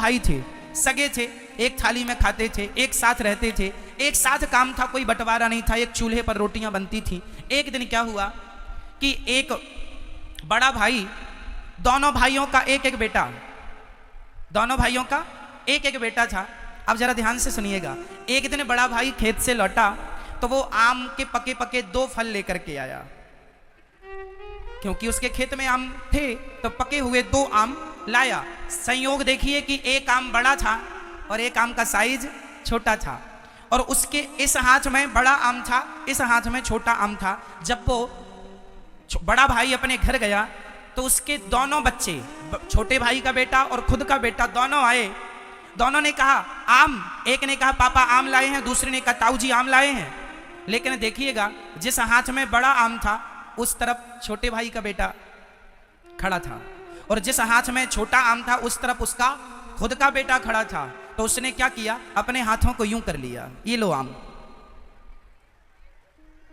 भाई थे, सगे थे, एक थाली में खाते थे, एक साथ रहते थे, एक साथ काम था, कोई बंटवारा नहीं था, एक चूल्हे पर रोटियां बनती थी। एक दिन क्या हुआ कि एक बड़ा भाई, दोनों भाइयों का एक एक बेटा, दोनों भाइयों का एक एक बेटा था। अब जरा ध्यान से सुनिएगा। एक दिन बड़ा भाई खेत से लौटा तो वो आम के पके पके 2 फल लेकर के आया, क्योंकि उसके खेत में आम थे तो पके हुए 2 आम लाया। संयोग देखिए कि एक आम बड़ा था और एक आम का साइज छोटा था, और उसके इस हाथ में बड़ा आम था, इस हाथ में छोटा आम था। जब वो बड़ा भाई अपने घर गया तो उसके दोनों बच्चे, छोटे भाई का बेटा और खुद का बेटा, दोनों आए। दोनों ने कहा आम, एक ने कहा पापा आम लाए हैं, दूसरे ने कहा ताऊ जी आम लाए हैं। लेकिन देखिएगा, जिस हाथ में बड़ा आम था उस तरफ छोटे भाई का बेटा खड़ा था, और जिस हाथ में छोटा आम था उस तरफ उसका खुद का बेटा खड़ा था। तो उसने क्या किया, अपने हाथों को यूं कर लिया, ये लो आम।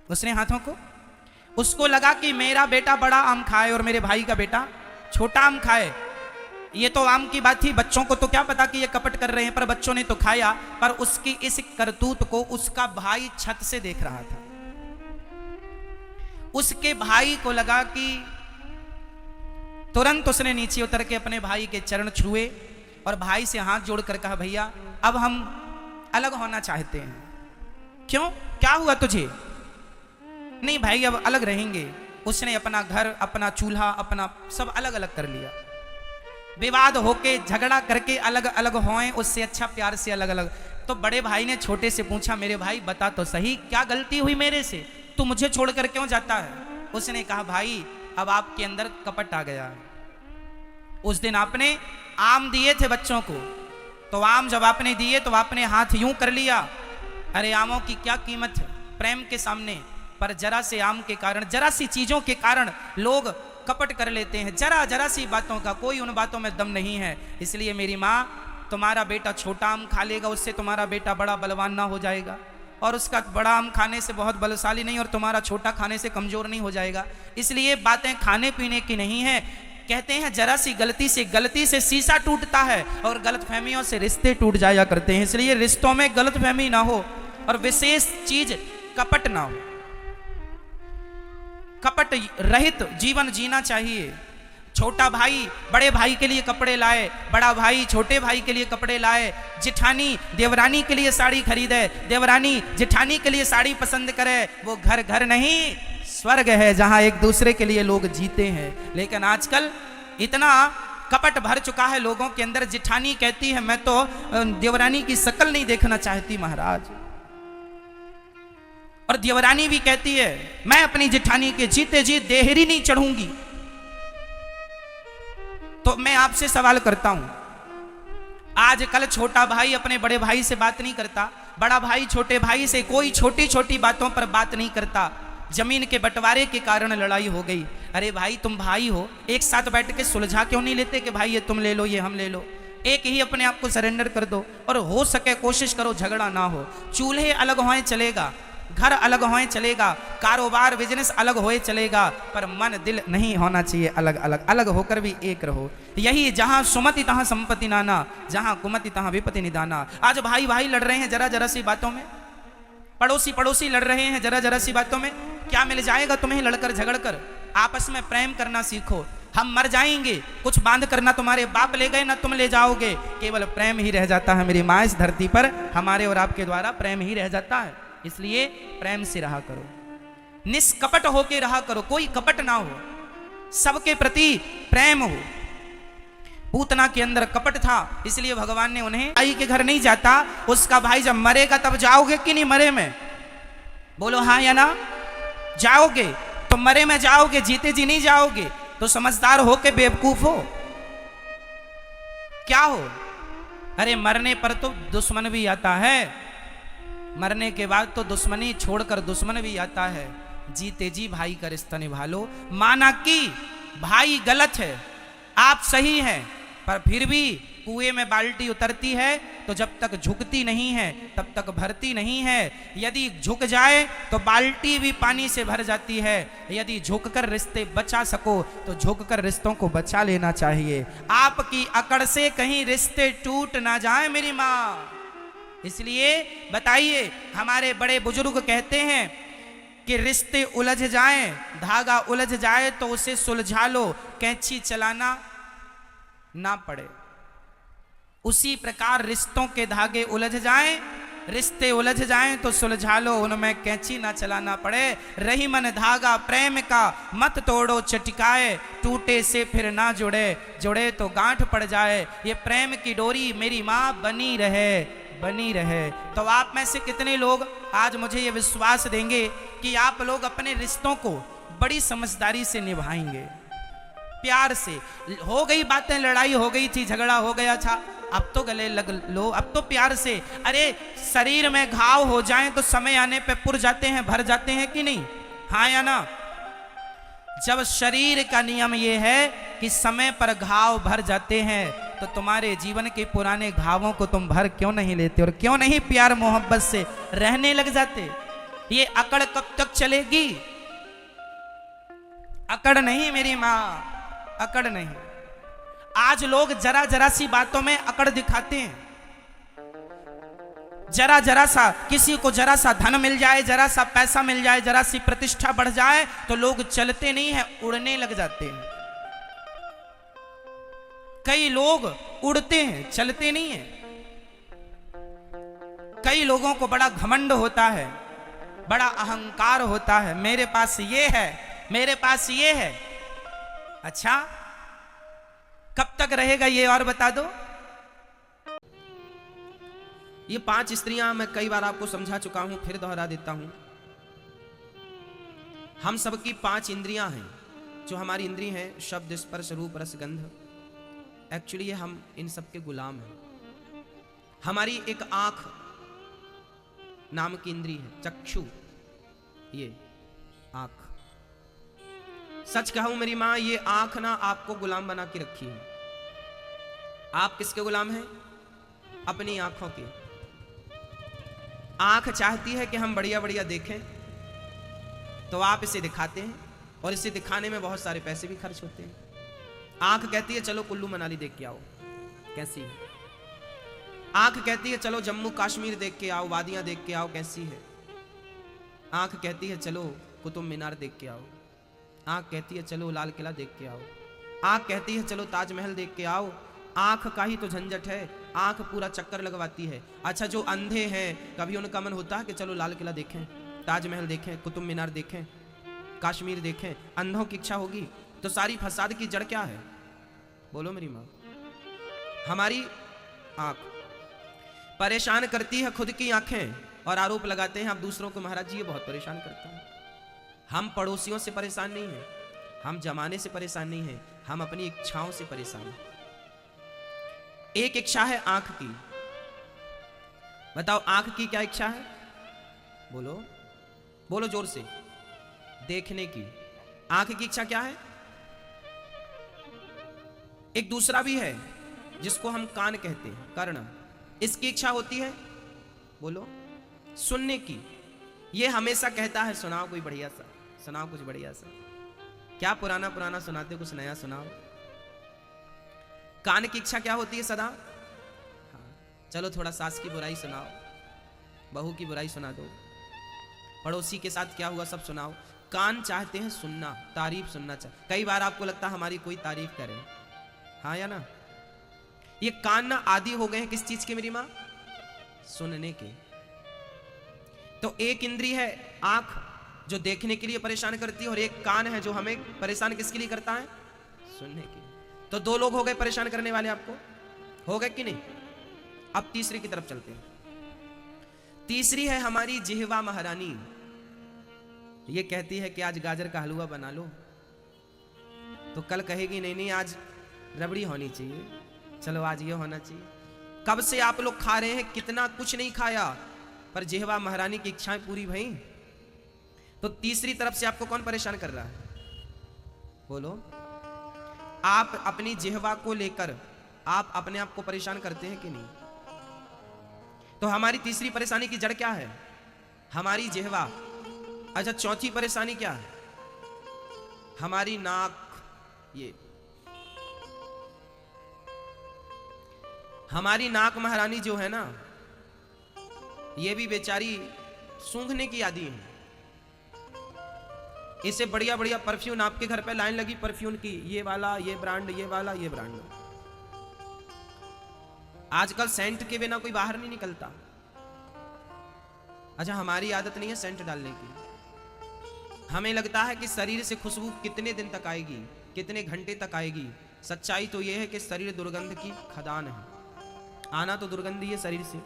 उसने हाथों को, उसको लगा कि मेरा बेटा बड़ा आम खाए और मेरे भाई का बेटा छोटा आम खाए। ये तो आम की बात थी, बच्चों को तो क्या पता कि ये कपट कर रहे हैं, पर बच्चों ने तो खाया। पर उसकी इस करतूत को उसका भाई छत से देख रहा था। उसके भाई को लगा कि, तुरंत उसने नीचे उतर के अपने भाई के चरण छुए और भाई से हाथ जोड़कर कहा भैया अब हम अलग होना चाहते हैं। क्यों, क्या हुआ तुझे? नहीं भाई अब अलग रहेंगे। उसने अपना घर, अपना चूल्हा, अपना सब अलग अलग कर लिया। विवाद होके, झगड़ा करके अलग अलग होए, उससे अच्छा प्यार से अलग अलग। तो बड़े भाई ने छोटे से पूछा मेरे भाई बता तो सही, क्या गलती हुई मेरे से, तू मुझे छोड़कर क्यों जाता है? उसने कहा भाई अब आपके अंदर कपट आ गया। उस दिन आपने आम दिए थे बच्चों को, तो आम जब आपने दिए तो आपने हाथ यूं कर लिया। अरे आमों की क्या कीमत है प्रेम के सामने, पर जरा से आम के कारण, जरा सी चीजों के कारण लोग कपट कर लेते हैं। जरा जरा सी बातों का, कोई उन बातों में दम नहीं है। इसलिए मेरी माँ, तुम्हारा बेटा छोटा आम खा लेगा, उससे तुम्हारा बेटा बड़ा बलवान ना हो जाएगा, और उसका बड़ा आम खाने से बहुत बलशाली नहीं, और तुम्हारा छोटा खाने से कमजोर नहीं हो जाएगा। इसलिए बातें खाने पीने की नहीं है। कहते हैं जरा सी गलती से शीशा टूटता है, और गलतफहमियों से रिश्ते टूट जाया करते हैं। इसलिए रिश्तों में गलतफहमी ना हो, और विशेष चीज कपट ना हो। कपट रहित जीवन जीना चाहिए। छोटा भाई बड़े भाई के लिए कपड़े लाए, बड़ा भाई छोटे भाई के लिए कपड़े लाए, जिठानी देवरानी के लिए साड़ी खरीदे, देवरानी जिठानी के लिए साड़ी पसंद करे, वो घर घर नहीं स्वर्ग है जहां एक दूसरे के लिए लोग जीते हैं। लेकिन आजकल इतना कपट भर चुका है लोगों के अंदर। जिठानी कहती है मैं तो देवरानी की शक्ल नहीं देखना चाहती महाराज, और देवरानी भी कहती है मैं अपनी जिठानी के जीते जी देहरी नहीं चढ़ूंगी। तो मैं आपसे सवाल करता हूं, आजकल छोटा भाई अपने बड़े भाई से बात नहीं करता, बड़ा भाई छोटे भाई से कोई छोटी छोटी बातों पर बात नहीं करता। जमीन के बंटवारे के कारण लड़ाई हो गई। अरे भाई तुम भाई हो, एक साथ बैठ के सुलझा क्यों नहीं लेते कि भाई ये तुम ले लो ये हम ले लो? एक ही अपने आप को सरेंडर कर दो, और हो सके कोशिश करो झगड़ा ना हो। चूल्हे अलग होए चलेगा, घर अलग होए चलेगा, कारोबार बिजनेस अलग होए चलेगा, पर मन दिल नहीं होना चाहिए अलग अलग। अलग होकर भी एक रहो। यही जहां सुमति तहां संपत्ति नाना, जहां कुमति तहां विपत्ति निदाना। आज भाई भाई लड़ रहे हैं जरा जरा सी बातों में, पड़ोसी पड़ोसी लड़ रहे हैं जरा जरा सी बातों में। क्या मिल जाएगा तुम्हें लड़कर झगड़कर? आपस में प्रेम करना सीखो। हम मर जाएंगे, कुछ बांध करना तुम्हारे बाप ले गए ना तुम ले जाओगे, केवल प्रेम ही रह जाता है मेरी माँ इस धरती पर। हमारे और आपके द्वारा प्रेम ही रह जाता है। इसलिए प्रेम से रहा करो, निष्कपट होके रहा करो, कोई कपट ना हो, सबके प्रति प्रेम हो। पूतना के अंदर कपट था, इसलिए भगवान ने उन्हें भाई के घर नहीं जाता। उसका भाई जब मरेगा तब जाओगे कि नहीं मरे में? बोलो हाँ या ना? जाओगे तो मरे में जाओगे, जीते जी नहीं जाओगे। तो समझदार हो के बेवकूफ हो क्या हो? अरे मरने पर तो दुश्मन भी आता है, मरने के बाद तो दुश्मनी छोड़कर दुश्मन भी आता है। जीते जी भाई का रिश्ता निभा लो। माना कि भाई गलत है, आप सही हैं, पर फिर भी कुएं में बाल्टी उतरती है तो जब तक झुकती नहीं है तब तक भरती नहीं है। यदि झुक जाए तो बाल्टी भी पानी से भर जाती है। यदि झुककर रिश्ते बचा सको तो झुककर रिश्तों को बचा लेना चाहिए। आपकी अकड़ से कहीं रिश्ते टूट ना जाए मेरी माँ। इसलिए बताइए, हमारे बड़े बुजुर्ग कहते हैं कि रिश्ते उलझ जाएं, धागा उलझ जाए तो उसे सुलझा लो, कैंची चलाना ना पड़े। उसी प्रकार रिश्तों के धागे उलझ जाएं, रिश्ते उलझ जाएं तो सुलझा लो, उनमें कैंची ना चलाना पड़े। रही मन धागा प्रेम का मत तोड़ो चटकाए, टूटे से फिर ना जुड़े, जुड़े तो गांठ पड़ जाए। ये प्रेम की डोरी मेरी माँ बनी रहे, बनी रहे। तो आप में से कितने लोग आज मुझे ये विश्वास देंगे कि आप लोग अपने रिश्तों को बड़ी समझदारी से निभाएंगे, प्यार से। हो गई बातें, लड़ाई हो गई थी, झगड़ा हो गया था, अब तो गले लग लो, अब तो प्यार से। अरे शरीर में घाव हो जाएं तो समय आने पे पुर जाते हैं, भर जाते हैं कि नहीं? हाँ या ना? जब शरीर का नियम ये है कि समय पर घाव भर जाते हैं तो तुम्हारे जीवन के पुराने घावों को तुम भर क्यों नहीं लेते और क्यों नहीं प्यार मोहब्बत से रहने लग जाते? ये अकड़ कब तक चलेगी? अकड़ नहीं मेरी माँ, अकड़ नहीं। आज लोग जरा जरा सी बातों में अकड़ दिखाते हैं। जरा जरा सा, किसी को जरा सा धन मिल जाए, जरा सा पैसा मिल जाए, जरा सी प्रतिष्ठा बढ़ जाए तो लोग चलते नहीं है, उड़ने लग जाते हैं। कई लोग उड़ते हैं, चलते नहीं है। कई लोगों को बड़ा घमंड होता है, बड़ा अहंकार होता है, मेरे पास ये है, मेरे पास ये है। अच्छा, कब तक रहेगा ये और बता दो। ये 5 स्त्रियां मैं कई बार आपको समझा चुका हूं, फिर दोहरा देता हूं। हम सबकी 5 इंद्रियां हैं। जो हमारी इंद्री हैं, शब्द, स्पर्श, रूप, रस, गंध, एक्चुअली ये हम इन सब के गुलाम हैं। हमारी एक आंख नाम की इंद्री है, चक्षु, ये आंख। सच कहूं मेरी मां, ये आंख ना आपको गुलाम बना के रखी है। आप किसके गुलाम हैं? अपनी आंखों के। आंख चाहती है कि हम बढ़िया बढ़िया देखें, तो आप इसे दिखाते हैं और इसे दिखाने में बहुत सारे पैसे भी खर्च होते हैं। आंख कहती है चलो कुल्लू मनाली देख के आओ, कैसी है? आंख कहती है चलो जम्मू कश्मीर देख के आओ, वादियां देख के आओ, कैसी है? आंख कहती है चलो कुतुब मीनार देख के आओ। आंख कहती है चलो लाल किला देख के आओ। आंख कहती है चलो ताजमहल देख के आओ। आंख का ही तो झंझट है, आंख पूरा चक्कर लगवाती है। अच्छा, जो अंधे हैं कभी उनका मन होता है कि चलो लाल किला देखें, ताजमहल देखें, कुतुब मीनार देखें, कश्मीर देखें? अंधों की इच्छा होगी तो सारी फसाद की जड़ क्या है? बोलो मेरी माँ। हमारी आंख परेशान करती है, खुद की आंखें, और आरोप लगाते हैं आप दूसरों को, महाराज जी ये बहुत परेशान करता है। हम पड़ोसियों से परेशान नहीं हैं, हम जमाने से परेशान नहीं हैं, हम अपनी इच्छाओं से परेशान हैं। एक इच्छा है आंख की। बताओ आंख की क्या इच्छा है? बोलो, बोलो जोर से। देखने की। आंख की इच्छा क्या है? एक दूसरा भी है जिसको हम कान कहते हैं, कर्ण। इसकी इच्छा होती है, बोलो, सुनने की। ये हमेशा कहता है सुनाओ कोई बढ़िया सा, सुनाओ कुछ बढ़िया सा। क्या पुराना पुराना सुनाते, कुछ नया सुनाओ। कान की इच्छा क्या होती है सदा? हाँ, चलो थोड़ा सास की बुराई सुनाओ, बहू की बुराई सुना दो, पड़ोसी के साथ क्या हुआ सब सुनाओ। कान चाहते हैं सुनना, तारीफ सुनना चाहते। कई बार आपको लगता है हमारी कोई तारीफ करे, हाँ या ना? ये कान ना आदि हो गए हैं किस चीज के मेरी मां? सुनने के। तो एक इंद्री है आंख जो देखने के लिए परेशान करती है, और एक कान है जो हमें परेशान किसके लिए करता है? सुनने के लिए। तो 2 लोग हो गए परेशान करने वाले, आपको हो गए कि नहीं? अब तीसरी की तरफ चलते हैं। तीसरी है हमारी जिह्वा महारानी। ये कहती है कि आज गाजर का हलवा बना लो, तो कल कहेगी नहीं नहीं आज रबड़ी होनी चाहिए, चलो आज ये होना चाहिए। कब से आप लोग खा रहे हैं, कितना कुछ नहीं खाया, पर जिह्वा महारानी की इच्छाएं पूरी भई। तो तीसरी तरफ से आपको कौन परेशान कर रहा है? बोलो। आप अपनी जिह्वा को लेकर आप अपने आप को परेशान करते हैं कि नहीं? तो हमारी तीसरी परेशानी की जड़ क्या है? हमारी जिह्वा। अच्छा, चौथी परेशानी क्या है? हमारी नाक। ये हमारी नाक महारानी जो है ना, ये भी बेचारी सूंघने की आदी है। इसे बढ़िया बढ़िया परफ्यूम, आपके घर पे लाइन लगी परफ्यूम की, ये वाला, ये ब्रांड, ये वाला, ये ब्रांड। आजकल सेंट के बिना कोई बाहर नहीं निकलता। अच्छा, हमारी आदत नहीं है सेंट डालने की। हमें लगता है कि शरीर से खुशबू कितने दिन तक आएगी, कितने घंटे तक आएगी। सच्चाई तो यह है कि शरीर दुर्गंध की खदान है। आना तो दुर्गंध ही है शरीर से।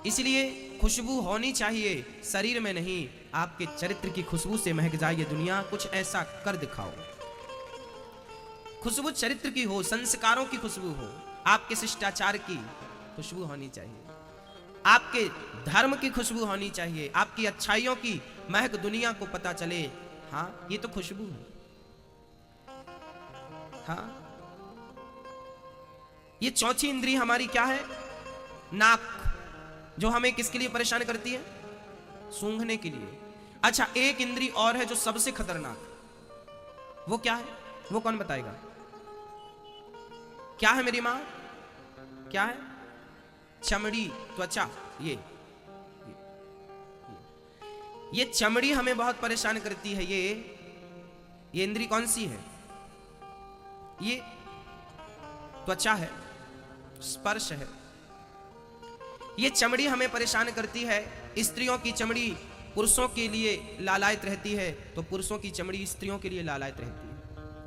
इसलिए खुशबू होनी चाहिए शरीर में नहीं, आपके चरित्र की खुशबू से महक जाए ये दुनिया। कुछ ऐसा कर दिखाओ। खुशबू चरित्र की हो, संस्कारों की खुशबू हो, आपके शिष्टाचार की खुशबू होनी चाहिए, आपके धर्म की खुशबू होनी चाहिए, आपकी अच्छाइयों की महक दुनिया को पता चले। हाँ, ये तो खुशबू है। हाँ, ये चौथी इंद्री हमारी क्या है? नाक, जो हमें किसके लिए परेशान करती है? सूंघने के लिए। अच्छा, एक इंद्री और है जो सबसे खतरनाक। वो क्या है? वो कौन बताएगा? क्या है मेरी मां? क्या है? चमड़ी, त्वचा। ये चमड़ी हमें बहुत परेशान करती है। ये इंद्री कौन सी है? ये त्वचा है, स्पर्श है। ये चमड़ी हमें परेशान करती है। स्त्रियों की चमड़ी पुरुषों के लिए लालायित रहती है, तो पुरुषों की चमड़ी स्त्रियों के लिए लालायित रहती है।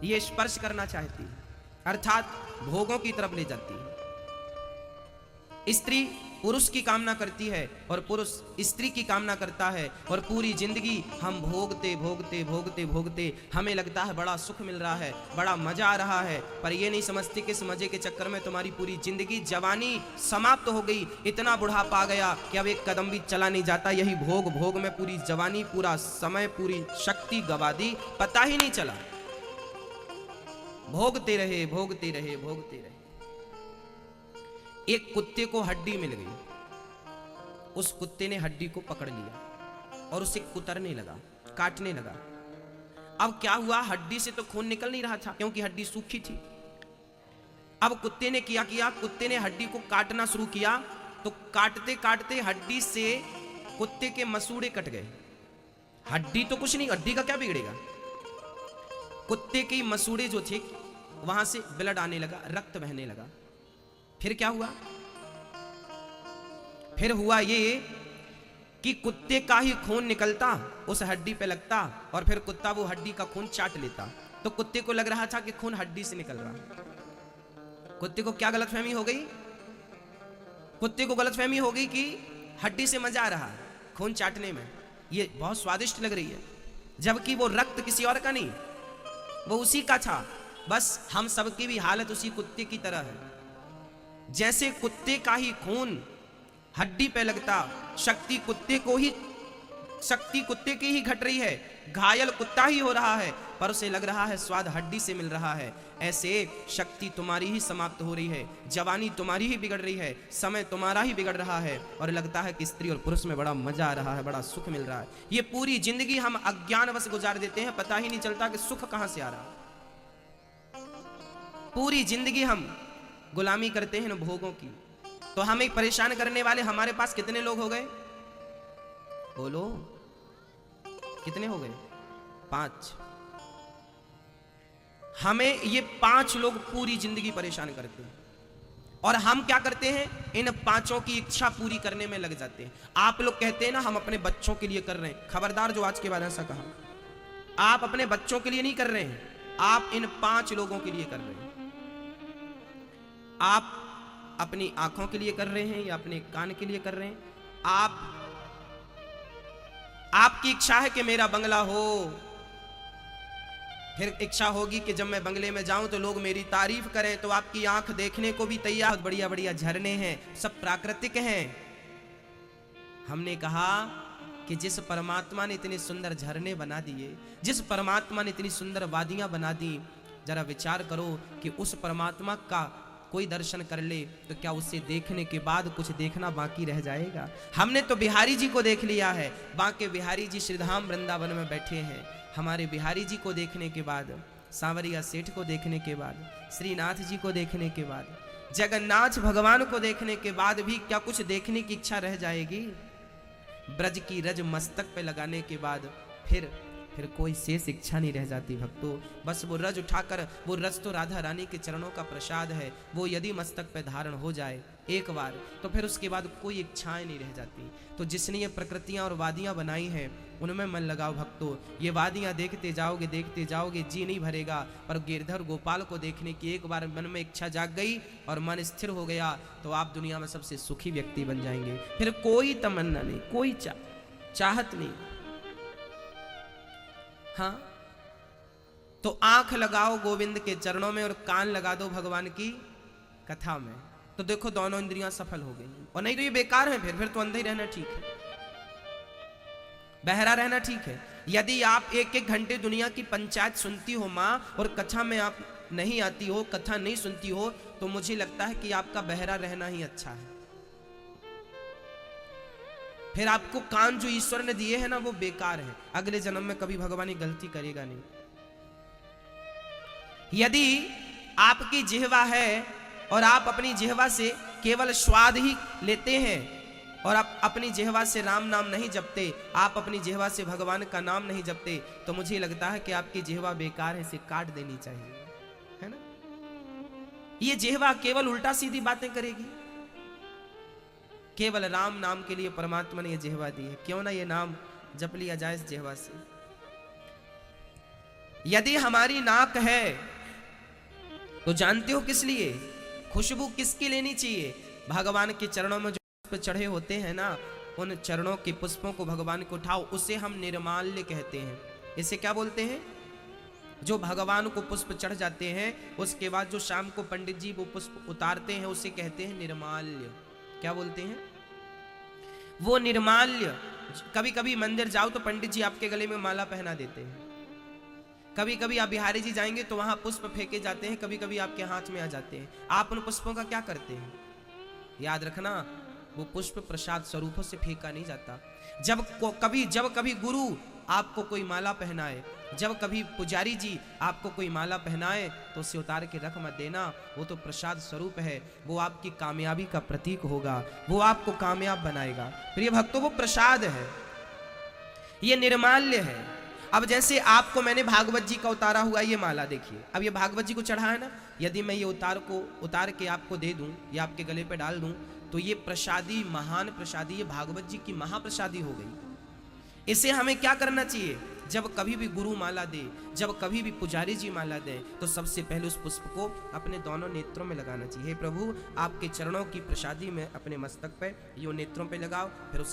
ये स्पर्श करना चाहती है, अर्थात भोगों की तरफ ले जाती है। स्त्री पुरुष की कामना करती है और पुरुष स्त्री की कामना करता है, और पूरी जिंदगी हम भोगते भोगते भोगते भोगते हमें लगता है बड़ा सुख मिल रहा है, बड़ा मजा आ रहा है, पर ये नहीं समझते कि इस मजे के चक्कर में तुम्हारी पूरी जिंदगी, जवानी समाप्त हो गई। इतना बुढ़ापा आ गया कि अब एक कदम भी चला नहीं जाता। यही भोग भोग में पूरी जवानी, पूरा समय, पूरी शक्ति गवा दी, पता ही नहीं चला। भोगते रहे भोगते रहे भोगते रहे। एक कुत्ते को हड्डी मिल गई, उस कुत्ते ने हड्डी को पकड़ लिया और उसे कुतरने लगा, काटने लगा। अब क्या हुआ? हड्डी से तो खून निकल नहीं रहा था क्योंकि हड्डी सूखी थी। अब कुत्ते ने क्या किया? कुत्ते ने हड्डी को काटना शुरू किया, तो काटते काटते हड्डी से कुत्ते के मसूड़े कट गए। हड्डी तो कुछ नहीं, हड्डी का क्या बिगड़ेगा? कुत्ते के मसूड़े जो थे वहां से ब्लड आने लगा, रक्त बहने लगा। फिर क्या हुआ? फिर हुआ ये कि कुत्ते का ही खून निकलता, उस हड्डी पे लगता, और फिर कुत्ता वो हड्डी का खून चाट लेता। तो कुत्ते को लग रहा था कि खून हड्डी से निकल रहा। कुत्ते को क्या गलतफहमी हो गई? कुत्ते को गलतफहमी हो गई कि हड्डी से मजा आ रहा है खून चाटने में, ये बहुत स्वादिष्ट लग रही है, जबकि वो रक्त किसी और का नहीं, वो उसी का था। बस हम सबकी भी हालत उसी कुत्ते की तरह है। जैसे कुत्ते का ही खून हड्डी पे लगता, शक्ति कुत्ते की ही घट रही है, घायल कुत्ता ही हो रहा है, पर उसे लग रहा है स्वाद हड्डी से मिल रहा है। ऐसे शक्ति तुम्हारी ही समाप्त हो रही है, जवानी तुम्हारी ही बिगड़ रही है, समय तुम्हारा ही बिगड़ रहा है, और लगता है कि स्त्री और पुरुष में बड़ा मजा आ रहा है, बड़ा सुख मिल रहा है। ये पूरी जिंदगी हम अज्ञानवश गुजार देते हैं, पता ही नहीं चलता कि सुख कहां से आ रहा। पूरी जिंदगी हम गुलामी करते हैं न भोगों की। तो हमें परेशान करने वाले हमारे पास कितने लोग हो गए? बोलो, कितने हो गए? 5। हमें ये 5 लोग पूरी जिंदगी परेशान करते हैं, और हम क्या करते हैं? इन 5 की इच्छा पूरी करने में लग जाते हैं। आप लोग कहते हैं ना हम अपने बच्चों के लिए कर रहे हैं, खबरदार जो आज के बाद ऐसा कहा। आप अपने बच्चों के लिए नहीं कर रहे हैं, आप इन 5 लोगों के लिए कर रहे हैं। आप अपनी आंखों के लिए कर रहे हैं या अपने कान के लिए कर रहे हैं? आपकी इच्छा है कि मेरा बंगला हो, फिर इच्छा होगी कि जब मैं बंगले में जाऊं तो लोग मेरी तारीफ करें, तो आपकी आंख देखने को भी तैयार। बढ़िया बढ़िया झरने हैं, सब प्राकृतिक हैं। हमने कहा कि जिस परमात्मा ने इतने सुंदर झरने बना दिए, जिस परमात्मा ने इतनी सुंदर वादियां बना दी, जरा विचार करो कि उस परमात्मा का कोई दर्शन कर ले तो क्या उससे देखने के बाद कुछ देखना बाकी रह जाएगा? हमने तो बिहारी जी को देख लिया है, बांके बिहारी जी श्रीधाम वृंदावन में बैठे हैं। हमारे बिहारी जी को देखने के बाद, सांवरिया सेठ को देखने के बाद, श्रीनाथ जी को देखने के बाद, जगन्नाथ भगवान को देखने के बाद भी क्या कुछ देखने की इच्छा रह जाएगी? ब्रज की रज मस्तक पे लगाने के बाद फिर कोई शेष इच्छा नहीं रह जाती भक्तों। बस वो रज उठाकर, वो रज तो राधा रानी के चरणों का प्रसाद है, वो यदि मस्तक पे धारण हो जाए एक बार तो फिर उसके बाद कोई इच्छाएं नहीं रह जाती। तो जिसने ये प्रकृतियां और वादियां बनाई हैं उनमें मन लगाओ भक्तों। ये वादियां देखते जाओगे जी नहीं भरेगा, पर गिरधर गोपाल को देखने की एक बार मन में इच्छा जाग गई और मन स्थिर हो गया तो आप दुनिया में सबसे सुखी व्यक्ति बन जाएंगे। फिर कोई तमन्ना नहीं, कोई चाहत नहीं। हाँ, तो आंख लगाओ गोविंद के चरणों में और कान लगा दो भगवान की कथा में, तो देखो दोनों इंद्रियां सफल हो गई। और नहीं तो ये बेकार है, फिर तो अंधे रहना ठीक है, बहरा रहना ठीक है। यदि आप एक एक घंटे दुनिया की पंचायत सुनती हो माँ और कथा में आप नहीं आती हो, कथा नहीं सुनती हो, तो मुझे लगता है कि आपका बहरा रहना ही अच्छा है। फिर आपको कान जो ईश्वर ने दिए हैं ना वो बेकार है, अगले जन्म में कभी भगवान गलती करेगा नहीं। यदि आपकी जिह्वा है और आप अपनी जिह्वा से केवल स्वाद ही लेते हैं और आप अपनी जिह्वा से राम नाम नहीं जपते, आप अपनी जिह्वा से भगवान का नाम नहीं जपते, तो मुझे लगता है कि आपकी जिह्वा बेकार है, इसे काट देनी चाहिए, है ना। ये जिह्वा केवल उल्टा सीधी बातें करेगी। केवल राम नाम के लिए परमात्मा ने यह जिह्वा दी है, क्यों ना ये नाम जप लिया जाए इस जिह्वा से। यदि हमारी नाक है तो जानते हो किस लिए? खुशबू किसकी लेनी चाहिए? भगवान के चरणों में जो पुष्प चढ़े होते हैं ना, उन चरणों के पुष्पों को भगवान को उठाओ, उसे हम निर्माल्य कहते हैं। इसे क्या बोलते हैं? जो भगवान को पुष्प चढ़ जाते हैं उसके बाद जो शाम को पंडित जी वो पुष्प उतारते हैं उसे कहते हैं निर्माल्य। क्या बोलते हैं? वो निर्माल्य। कभी कभी मंदिर जाओ तो पंडित जी आपके गले में माला पहना देते हैं, कभी कभी आप बिहारी जी जाएंगे तो वहां पुष्प फेंके जाते हैं, कभी कभी आपके हाथ में आ जाते हैं। आप उन पुष्पों का क्या करते हैं? याद रखना, वो पुष्प प्रसाद स्वरूपों से फेंका नहीं जाता। जब कभी गुरु आपको कोई माला पहनाए, जब कभी पुजारी जी आपको कोई माला पहनाए तो उसे उतार के रख मत देना, वो तो प्रसाद स्वरूप है, वो आपकी कामयाबी का प्रतीक होगा, वो आपको कामयाब बनाएगा। प्रिय भक्तों, वो प्रसाद है, ये निर्माल्य है। अब जैसे आपको मैंने भागवत जी का उतारा हुआ ये माला देखिए, अब ये भागवत जी को चढ़ा है ना, यदि मैं ये उतार के आपको दे दूं या आपके गले पे डाल दूं तो ये प्रसादी, महान प्रसादी, ये भागवत जी की महाप्रसादी हो गई। इसे हमें क्या करना चाहिए? जब कभी भी गुरु माला दे, जब कभी भी पुजारी जी माला दे, तो सबसे पहले उस पुष्प को अपने दोनों नेत्रों में लगाना चाहिए। हे प्रभु, आपके चरणों की प्रसादी में अपने मस्तक पे, यो नेत्रों पे लगाओ, फिर